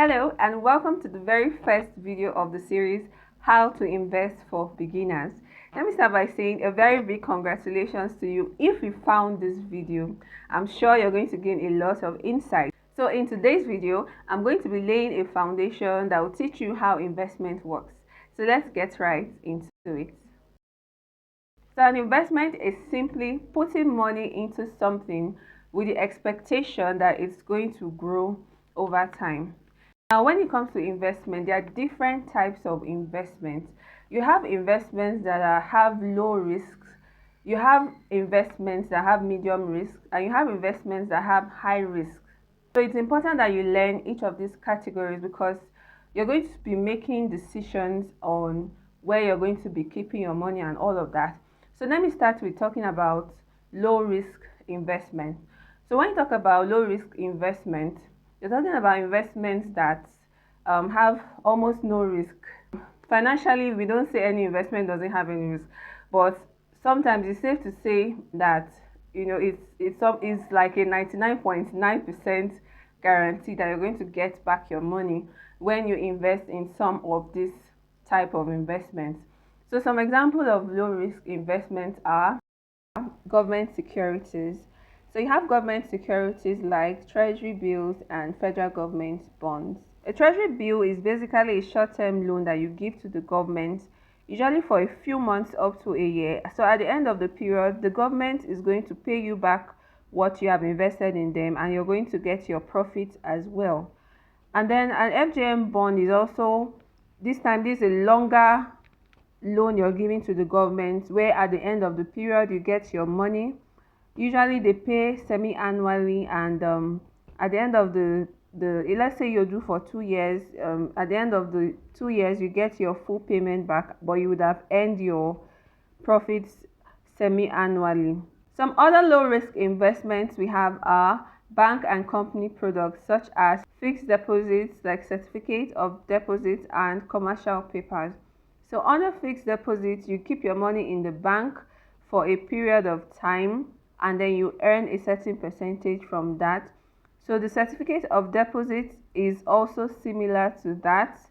Hello and welcome to the very first video of the series How to Invest for Beginners. Let me start by saying a very big congratulations to you if you found this video. I'm sure you're going to gain a lot of insight. So in today's video, I'm going to be laying a foundation that will teach you how investment works. So let's get right into it. So an investment is simply putting money into something with the expectation that it's going to grow over time. Now, when it comes to investment, there are different types of investments. You have investments that have low risks, you have investments that have medium risk, and you have investments that have high risk. So it's important that you learn each of these categories because you're going to be making decisions on where you're going to be keeping your money and all of that. So let me start with talking about low risk investment. So when you talk about low risk investment, you're talking about investments that have almost no risk. Financially, we don't say any investment doesn't have any risk, but sometimes it's safe to say that it's like a 99.9% guarantee that you're going to get back your money when you invest in some of this type of investments. So some examples of low risk investments are government securities. So you have government securities like treasury bills and federal government bonds. A treasury bill is basically a short-term loan that you give to the government, usually for a few months up to a year. So at the end of the period, the government is going to pay you back what you have invested in them, and you're going to get your profits as well. And then an FGM bond is also, this is a longer loan you're giving to the government, where at the end of the period you get your money. Usually they pay semi-annually, and at the end of the let's say you're due for 2 years, at the end of the 2 years you get your full payment back, but you would have earned your profits semi-annually. Some other low risk investments we have are bank and company products such as fixed deposits like certificate of deposit and commercial papers. So under fixed deposits, you keep your money in the bank for a period of time, and then you earn a certain percentage from that. So the certificate of deposit is also similar to that,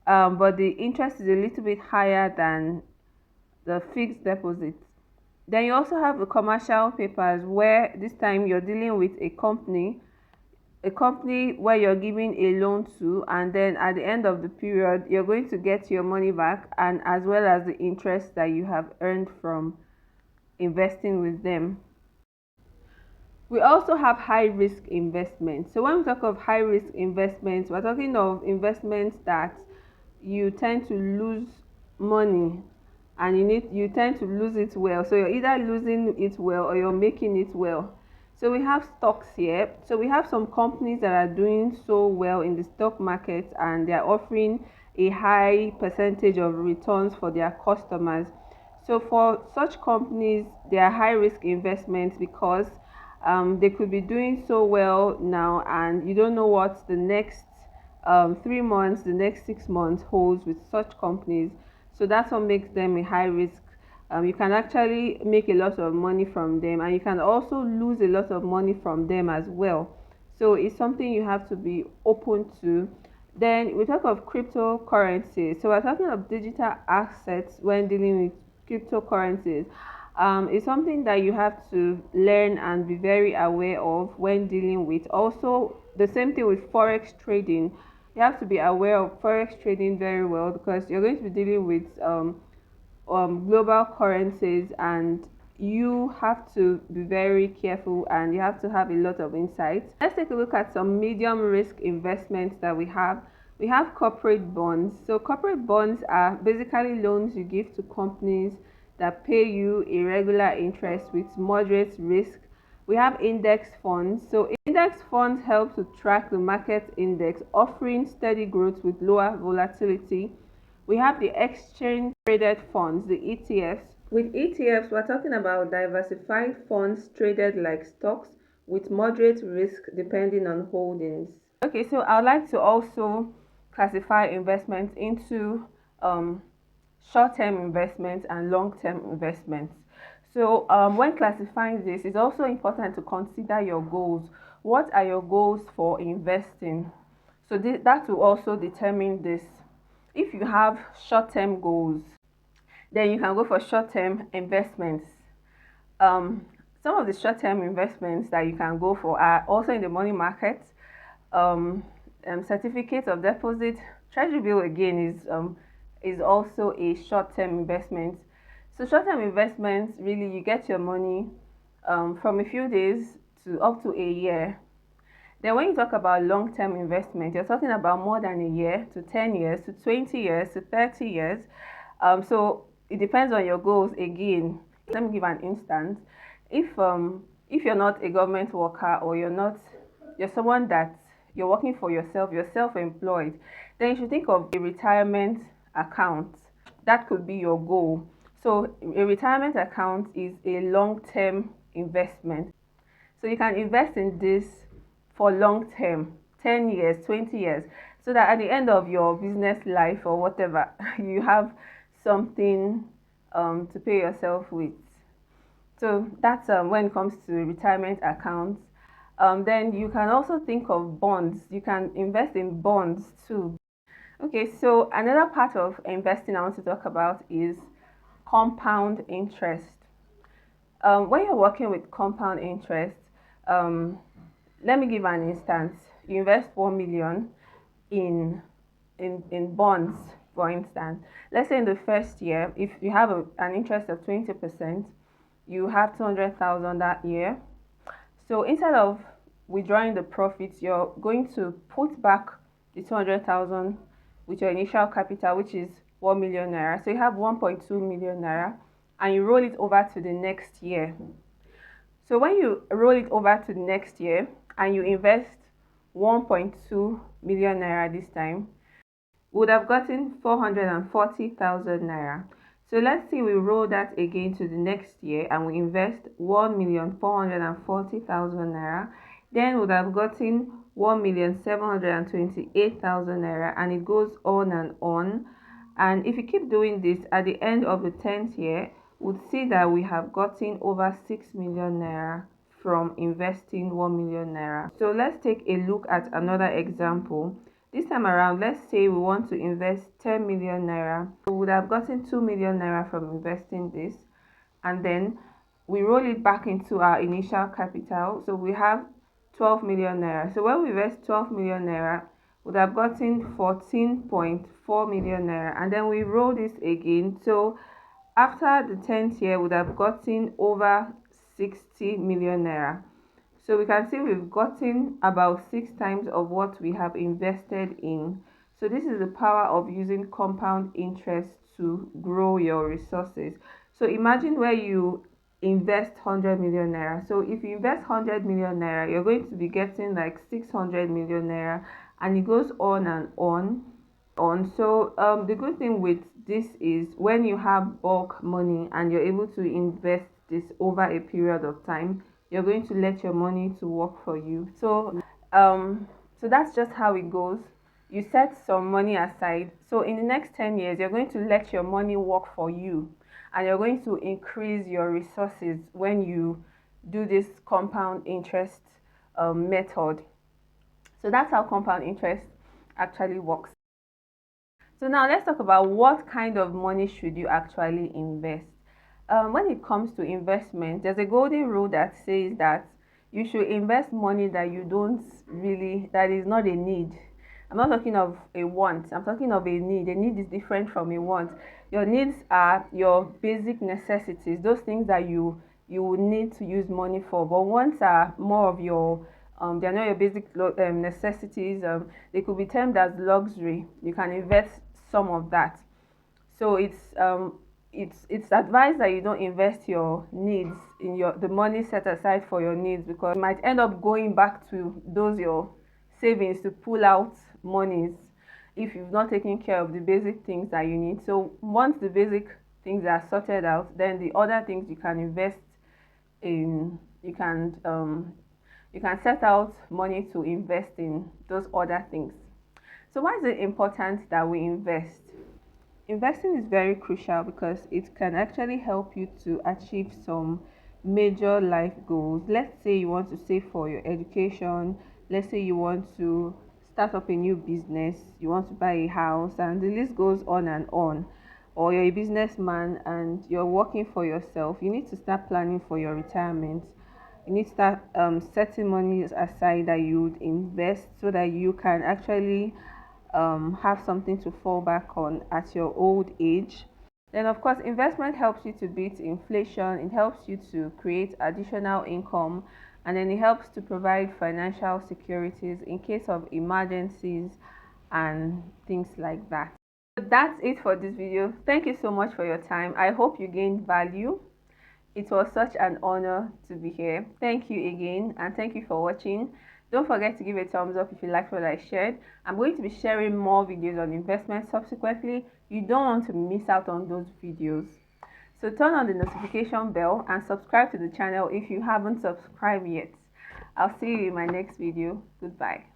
but the interest is a little bit higher than the fixed deposit. Then you also have the commercial papers, where this time you're dealing with a company where you're giving a loan to, and then at the end of the period you're going to get your money back, and as well as the interest that you have earned from investing with them. We also have high risk investments. So when we talk of high risk investments, we're talking of investments that you tend to lose money, and you tend to lose it well. So you're either losing it well or you're making it well. So we have stocks here. So we have some companies that are doing so well in the stock market, and they're offering a high percentage of returns for their customers. So for such companies, they are high risk investments because they could be doing so well now, and you don't know what the next 3 months, the next 6 months holds with such companies. So that's what makes them a high risk. You can actually make a lot of money from them, and you can also lose a lot of money from them as well. So it's something you have to be open to. Then we talk of cryptocurrencies. So we're talking of digital assets when dealing with cryptocurrencies. It's something that you have to learn and be very aware of when dealing with. Also, the same thing with forex trading. You have to be aware of forex trading very well, because you're going to be dealing with global currencies, and you have to be very careful, and you have to have a lot of insight. Let's take a look at some medium risk investments that we have. We have corporate bonds. So corporate bonds are basically loans you give to companies that pay you a regular interest with moderate risk. We have index funds. So index funds help to track the market index, offering steady growth with lower volatility. We have the exchange traded funds, the ETFs. With ETFs, we're talking about diversified funds traded like stocks with moderate risk depending on holdings. Okay, so I'd like to also classify investments into short-term investments and long-term investments. So when classifying this, it's also important to consider your goals. What are your goals for investing? So that will also determine this. If you have short-term goals, then you can go for short-term investments. um, some of the short-term investments that you can go for are also in the money market. um, Certificate of deposit, treasury bill again is also a short-term investment. So short-term investments, really, you get your money from a few days to up to a year. Then when you talk about long-term investment, you're talking about more than a year to 10 years to 20 years to 30 years. So it depends on your goals again. Let me give an instance. If you're not a government worker, or you're someone that you're working for yourself, you're self-employed, then you should think of a retirement account. That could be your goal. So a retirement account is a long-term investment. So you can invest in this for long term, 10 years, 20 years, so that at the end of your business life or whatever, you have something to pay yourself with. So that's when it comes to retirement accounts. Then you can also think of bonds. You can invest in bonds too. Okay, so another part of investing I want to talk about is compound interest. When you're working with compound interest, um, let me give an instance. You invest 1 million in in bonds, for instance. Let's say in the first year, if you have an interest of 20%, you have 200,000 that year. So instead of withdrawing the profits, you're going to put back the 200,000 with your initial capital, which is 1 million naira. So you have 1.2 million naira, and you roll it over to the next year. So when you roll it over to the next year and you invest 1.2 million naira this time, would have gotten 440,000 naira. So let's say we roll that again to the next year and we invest 1,440,000 naira, then would have gotten 1,728,000 naira, and it goes on and on. And if you keep doing this, at the end of the 10th year, would see that we have gotten over 6 million naira from investing 1 million naira. So let's take a look at another example. This time around, let's say we want to invest 10 million naira. We would have gotten 2 million naira from investing this, and then we roll it back into our initial capital. So we have 12 million naira. So when we invest 12 million naira, would have gotten 14.4 million naira, and then we roll this again. So after the 10th year, would have gotten over 60 million naira. So we can see we've gotten about 6 times of what we have invested in. So this is the power of using compound interest to grow your resources. So imagine where you invest 100 million naira. So if you invest 100 million naira, you're going to be getting like 600 million naira, and it goes on and on. So the good thing with this is when you have bulk money and you're able to invest this over a period of time, you're going to let your money to work for you. So that's just how it goes. You set some money aside. So in the next 10 years, you're going to let your money work for you, and you're going to increase your resources when you do this compound interest method. So that's how compound interest actually works. So now let's talk about what kind of money should you actually invest. When it comes to investment, there's a golden rule that says that you should invest money that you don't really, that is not a need. I'm not talking of a want, I'm talking of a need. A need is different from a want. Your needs are your basic necessities, those things that you will need to use money for. But wants are more of your they're not your basic necessities. They could be termed as luxury. You can invest some of that. So it's advised that you don't invest your needs in the money set aside for your needs, because you might end up going back to those your savings to pull out monies if you've not taken care of the basic things that you need. So once the basic things are sorted out, then the other things you can invest in. You can set out money to invest in those other things. So why is it important that we invest? Investing is very crucial because it can actually help you to achieve some major life goals. Let's say you want to save for your education. Let's say you want to start up a new business, you want to buy a house, and the list goes on and on. Or you're a businessman and you're working for yourself, you need to start planning for your retirement. You need to start setting money aside that you would invest so that you can actually have something to fall back on at your old age. Then, of course, investment helps you to beat inflation, it helps you to create additional income, and then it helps to provide financial securities in case of emergencies and things like that. So that's it for this video. Thank you so much for your time. I hope you gained value. It was such an honor to be here. Thank you again, and thank you for watching. Don't forget to give a thumbs up if you liked what I shared. I'm going to be sharing more videos on investment subsequently. You don't want to miss out on those videos. So turn on the notification bell and subscribe to the channel if you haven't subscribed yet. I'll see you in my next video. Goodbye.